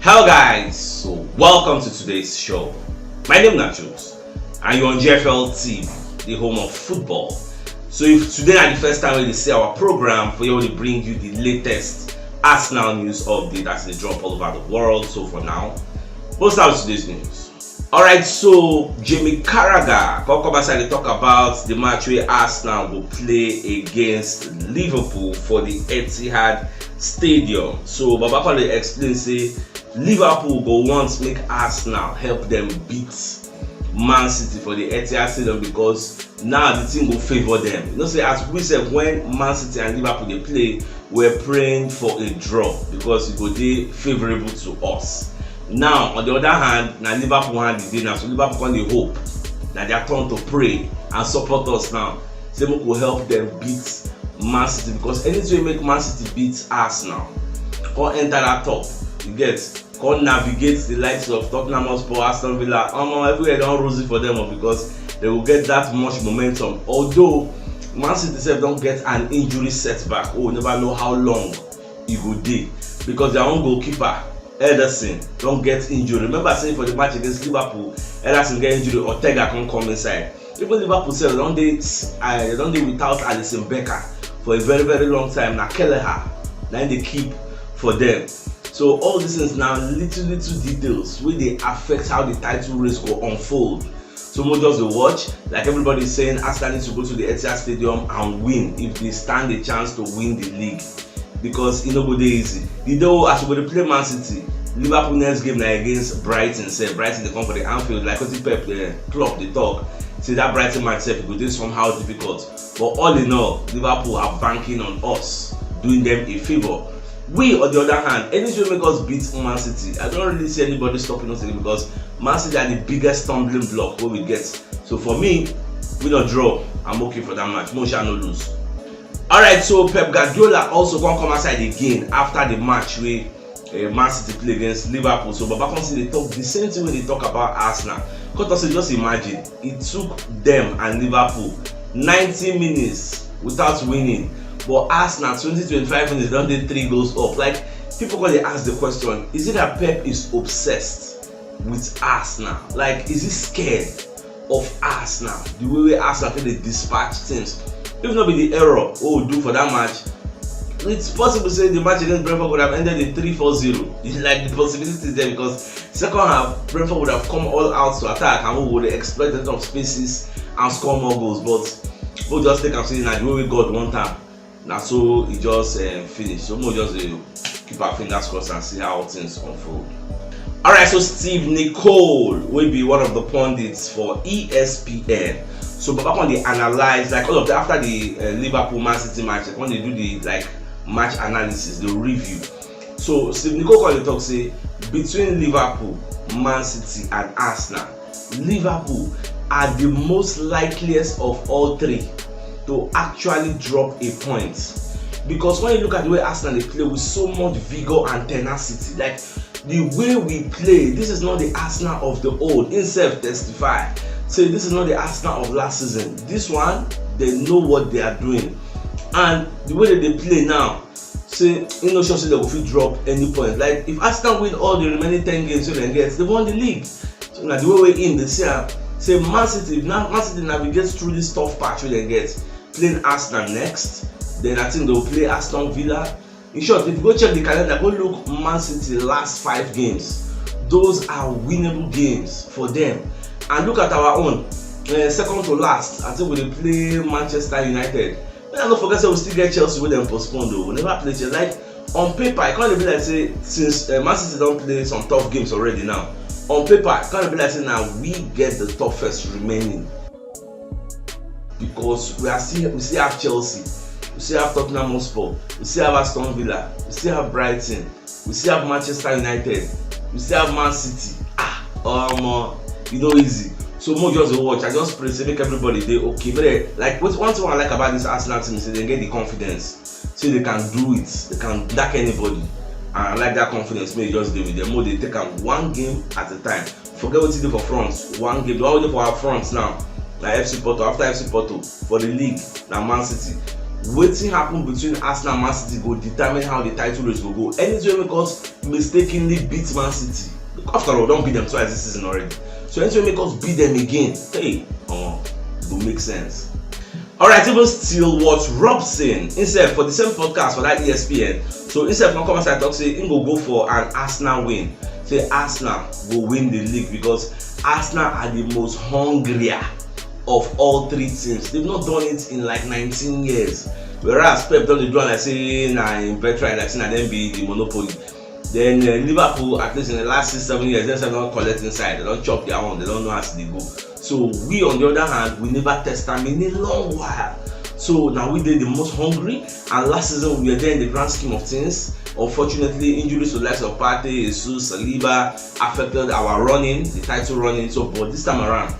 Hello guys, so welcome to today's show. My name is CHUKS and you're on GFL TV, the home of football. So if today is the first time we see our program, we will bring you the latest Arsenal news update as they drop all over the world. So for now, we'll start with today's news. Alright, so Jamie Carragher come aside to talk about the match where Arsenal will play against Liverpool for the Etihad Stadium. So Baba Kole explains say Liverpool go want make Arsenal help them beat Man City for the Etihad Stadium because now the team will favor them. You know, say as we said when Man City and Liverpool they play, we're praying for a draw because it will be favorable to us. Now on the other hand, now Liverpool hand the day now, so Liverpool can they hope that they are turn to pray and support us now. So we will help them beat Man City because anytime we make Man City beat Arsenal or enter that top, you get can navigate the likes of Tottenham Hotspur, Aston Villa, everywhere don't rosy for them because they will get that much momentum. Although Man City itself don't get an injury setback, we never know how long it will be because their own goalkeeper Ederson don't get injured. Remember saying for the match against Liverpool, Ederson get injured, Ortega can come inside. Even Liverpool said don't they without Alisson Becker for a very long time. Now Kelleher, then they keep for them. So all these things now little details where they affect how the title race will unfold. So more just will watch, like everybody is saying, Arsenal needs to go to the Etihad Stadium and win if they stand a chance to win the league. Because it no go dey easy. Though as we go to play Man City, Liverpool next game now against Brighton. Say Brighton they come for the Anfield, like what the Pep Klopp they talk. Say that Brighton match it go dey somehow difficult. But all in all, Liverpool are banking on us, doing them a favor. We on the other hand, anything make us beat Man City, I don't really see anybody stopping us because Man City are the biggest stumbling block where we get. So for me, we don't draw. I'm okay for that match. Mo shall no lose. Alright, so Pep Guardiola also come aside again after the match where Man City play against Liverpool. So Baba can see they talk the same thing when they talk about Arsenal. Because just imagine, it took them and Liverpool 90 minutes without winning. But Arsenal 20-25 minutes don't they 3 goals up. Like people when they ask the question, is it that Pep is obsessed with Arsenal? Like is he scared of Arsenal? The way Arsenal they dispatch things. If not be the error do for that match, it's possible to say the match against Brentford would have ended in 3-4-0. Like the possibility is there because second half Brentford would have come all out to attack and we would exploit a lot of spaces and score more goals. But we'll just take and say that the way we got one time. Now so it just finished. So we'll just keep our fingers crossed and see how things unfold. Alright, so Steve Nicol will be one of the pundits for ESPN. So Baba when they analyze like all of that after the Liverpool Man City match, like when they do the like match analysis, the review. So Steve Nicol when they talk say between Liverpool, Man City and Arsenal, Liverpool are the most likeliest of all three to actually drop a point. Because when you look at the way Arsenal they play with so much vigor and tenacity, like the way we play, this is not the Arsenal of the old. Himself testify. So this is not the Arsenal of last season. This one, they know what they are doing. And the way that they play now, say, you know, sure they will fit drop any point. Like if Arsenal win all the remaining 10 games so they get, they won the league. So now the way we're in this year, say Man City navigates through this tough patch where they get playing Arsenal next. Then I think they'll play Aston Villa. In short, if you go check the calendar, go look Man City last 5 games. Those are winnable games for them. And look at our own second to last. I think we will play Manchester United. But I don't forget that we still get Chelsea with them postponed though. We never play Chelsea. Like on paper, I can't be like say since Man City don't play some tough games already now. On paper, I can't be like say now we get the toughest remaining because we still have Chelsea, we still have Tottenham Hotspur, we still have Aston Villa, we still have Brighton, we still have Manchester United, we still have Man City. You know easy. So more just watch. I just pray say make everybody they okay. But like one thing I like about this Arsenal team is they get the confidence. So they can do it. They can back anybody. And I like that confidence. May just deal with them. More they take them one game at a time. Forget what you do for France. One game. They all do for our fronts now. Like FC Porto. After FC Porto for the league. Now Man City. wetin happen between Arsenal and Man City go determine how the title race go go. Anything make us mistakenly beat Man City, after all, we don beat them twice this season already. So anything make us beat them again, hey, it go make sense. Alright, even still what Rob saying, instead for the same podcast for that ESPN, so instead from come outside talk say him go for an Arsenal win. Say Arsenal will win the league because Arsenal are the most hungrier of all three teams. They've not done it in like 19 years. Whereas Pep don dey do like say na in veteran, like say na them be the monopoly. Then Liverpool, at least in the last 6-7 years, they don't collect inside. They don't chop their own. They don't know how they go. So we, on the other hand, we never test them in a long while. So now we did the most hungry. And last season we were there in the grand scheme of things. Unfortunately, injuries to the likes of Partey, Jesus, Saliba affected our running, the title running. So, but this time around,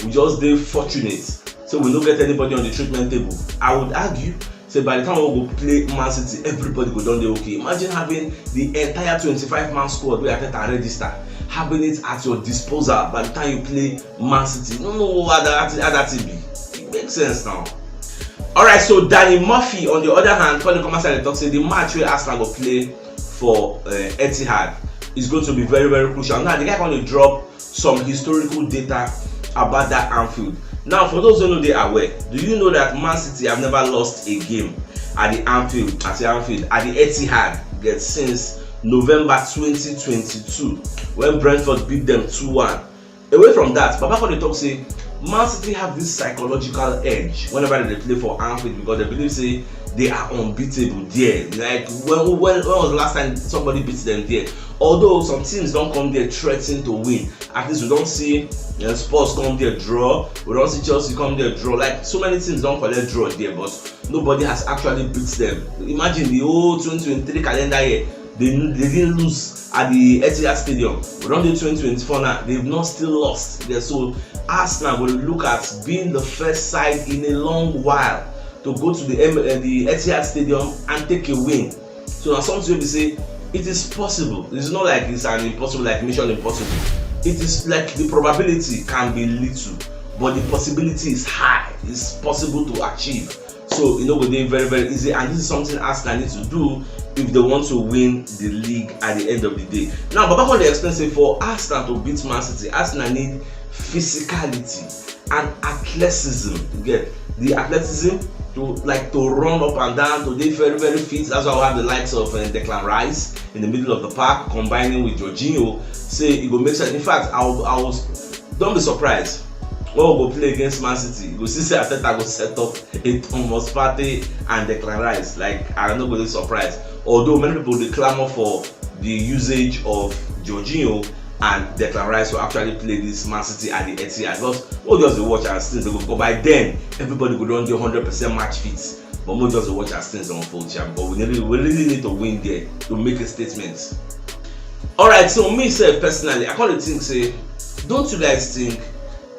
we just did fortunate. So we don't get anybody on the treatment table. I would argue. So by the time we go play Man City, everybody go down there okay. Imagine having the entire 25-man squad where I can register, having it at your disposal by the time you play Man City. No, how that be. It makes sense now. Alright, so Danny Murphy on the other hand, when the comments and talk say the match where Arsenal go play for Etihad is going to be very, very crucial. Now the guy going to drop some historical data about that Anfield. Now, for those who know they are aware, do you know that Man City have never lost a game at the Anfield, at the Etihad, since November 2022, when Brentford beat them 2-1. Away from that, Baba for the talk say, Man City have this psychological edge whenever they play for Anfield because they believe say they are unbeatable there. Like when was the last time somebody beats them there? Although some teams don't come there threatening to win, at least we don't see Spurs come there draw, we don't see Chelsea come there draw. Like so many teams don't collect draw there, but nobody has actually beat them. Imagine the whole 2023 calendar year, they didn't lose at the Etihad Stadium. We don't do 2024 now, they've not still lost there. So Arsenal will look at being the first side in a long while to go to the Etihad Stadium and take a win. So now something will be say it is possible. It's not like it's an impossible, like mission impossible. It is like the probability can be little, but the possibility is high. It's possible to achieve. So you know, we're doing very, very easy, and this is something Arsenal need to do if they want to win the league at the end of the day. Now, but back on the expensive for Arsenal to beat Man City, Arsenal need physicality and athleticism. You get the athleticism to run up and down, to be very, very fit. That's why we have the likes of Declan Rice in the middle of the park, combining with Jorginho. Say it will make sense. In fact, I was don't be surprised when we go play against Man City. You go see say Arteta go set up a Thomas Partey and Declan Rice. Like I'm not going to be surprised. Although many people they clamor for the usage of Jorginho and Declan Rice will actually play this Man City at the Etihad. Because we'll just watch as things go. By then, everybody go down the 100% match fit. But we'll just watch as things unfold. But we really need to win there to make a statement. Alright, so me personally, I call it think say, don't you guys think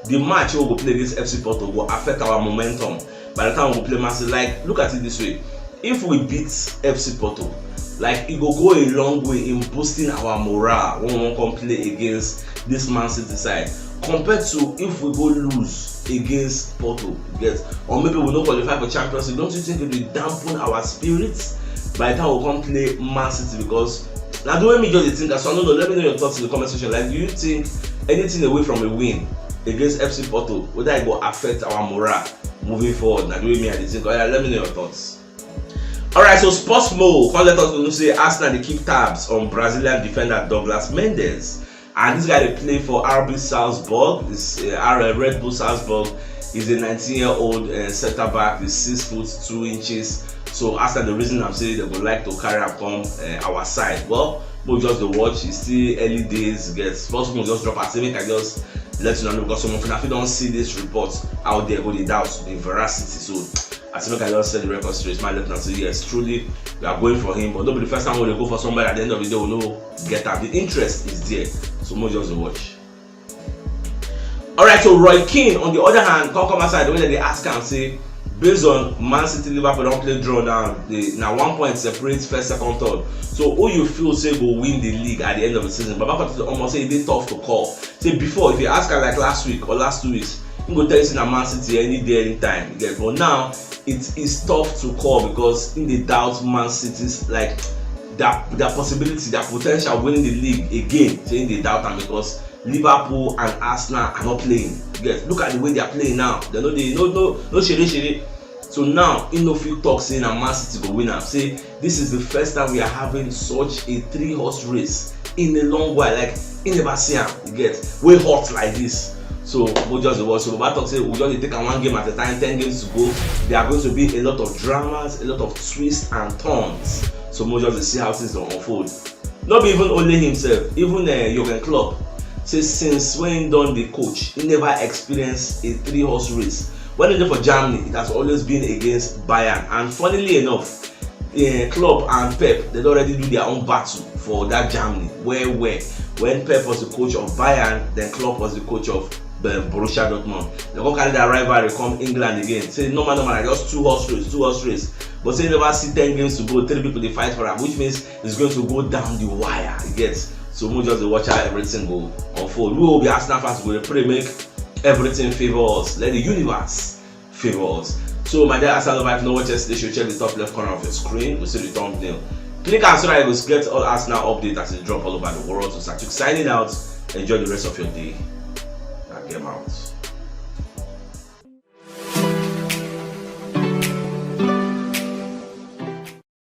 the match we will play against FC Porto will affect our momentum by the time we play Man City? Like, look at it this way. If we beat FC Porto, like it will go a long way in boosting our morale when we come play against this Man City side, compared to if we go lose against Porto, or maybe we don't qualify for Champions League. Don't you think it will dampen our spirits by the time we come play Man City? Because now the way me just think, so I don't know, let me know your thoughts in the comment section. Like, do you think anything away from a win against FC Porto, whether it will affect our morale moving forward? Now the way me I think, let me know your thoughts. Alright, so Sports Mo can't let us know say Arsenal they keep tabs on Brazilian defender Douglas Mendes, and this guy they play for RB Salzburg. It's Red Bull Salzburg. He's a 19-year-old centre back. He's 6 foot 2 inches. So Arsenal, the reason I'm saying they would like to carry up on our side. Well, we'll just the watch. It's still early days. Sports Mo just drop a statement. I just let you know because some of you don't see this report out there, but they doubt the veracity. So I think I just said the record straight. My left now say yes, truly we are going for him. But don't be the first time when they go for somebody at the end of the day, we'll know get up. The interest is there, so more just watch. Alright, so Roy Keane on the other hand, come aside the way that they ask and say, based on Man City Liverpool don't play draw down, now 1 point separates first, second, third. So who you feel say will win the league at the end of the season? But back almost say it's tough to call. Say before, if you ask her like last week or last 2 weeks, you go tell you say Man City any day, anytime. But now it is tough to call because in the doubt Man City's like their possibility, their potential winning the league again. Saying they doubt them because Liverpool and Arsenal are not playing. Look at the way they are playing now. They no shiri. So now in no few talks saying a Man City go win am. Say this is the first time we are having such a 3-horse race in a long while. Like you never see am. Way hot like this. So we just watch. So Baba talk say we just take one game at a time, 10 games to go. There are going to be a lot of dramas, a lot of twists and turns. So we just see how things will unfold. Not be even only himself, even Jurgen Klopp say since when he done the coach, he never experienced a 3-horse race. When he did for Germany, it has always been against Bayern. And funnily enough, Klopp and Pep, they already do their own battle for that Germany. Where when Pep was the coach of Bayern, then Klopp was the coach of Borussia Dortmund. They go carry that rivalry come England again. Say normal, just 2-horse race. But say never see 10 games to go, 3 people they fight for him, which means it's going to go down the wire. So we just watch how everything go unfold. We will be Arsenal fans, we will pray make everything favor us. Let the universe favor us. So my dear Arsenal lovers, know what yesterday, you should check the top left corner of your screen. We see the thumbnail. Click and so that you will get all Arsenal updates as it drop all over the world. So CHUKS signing out. Enjoy the rest of your day. Now get out.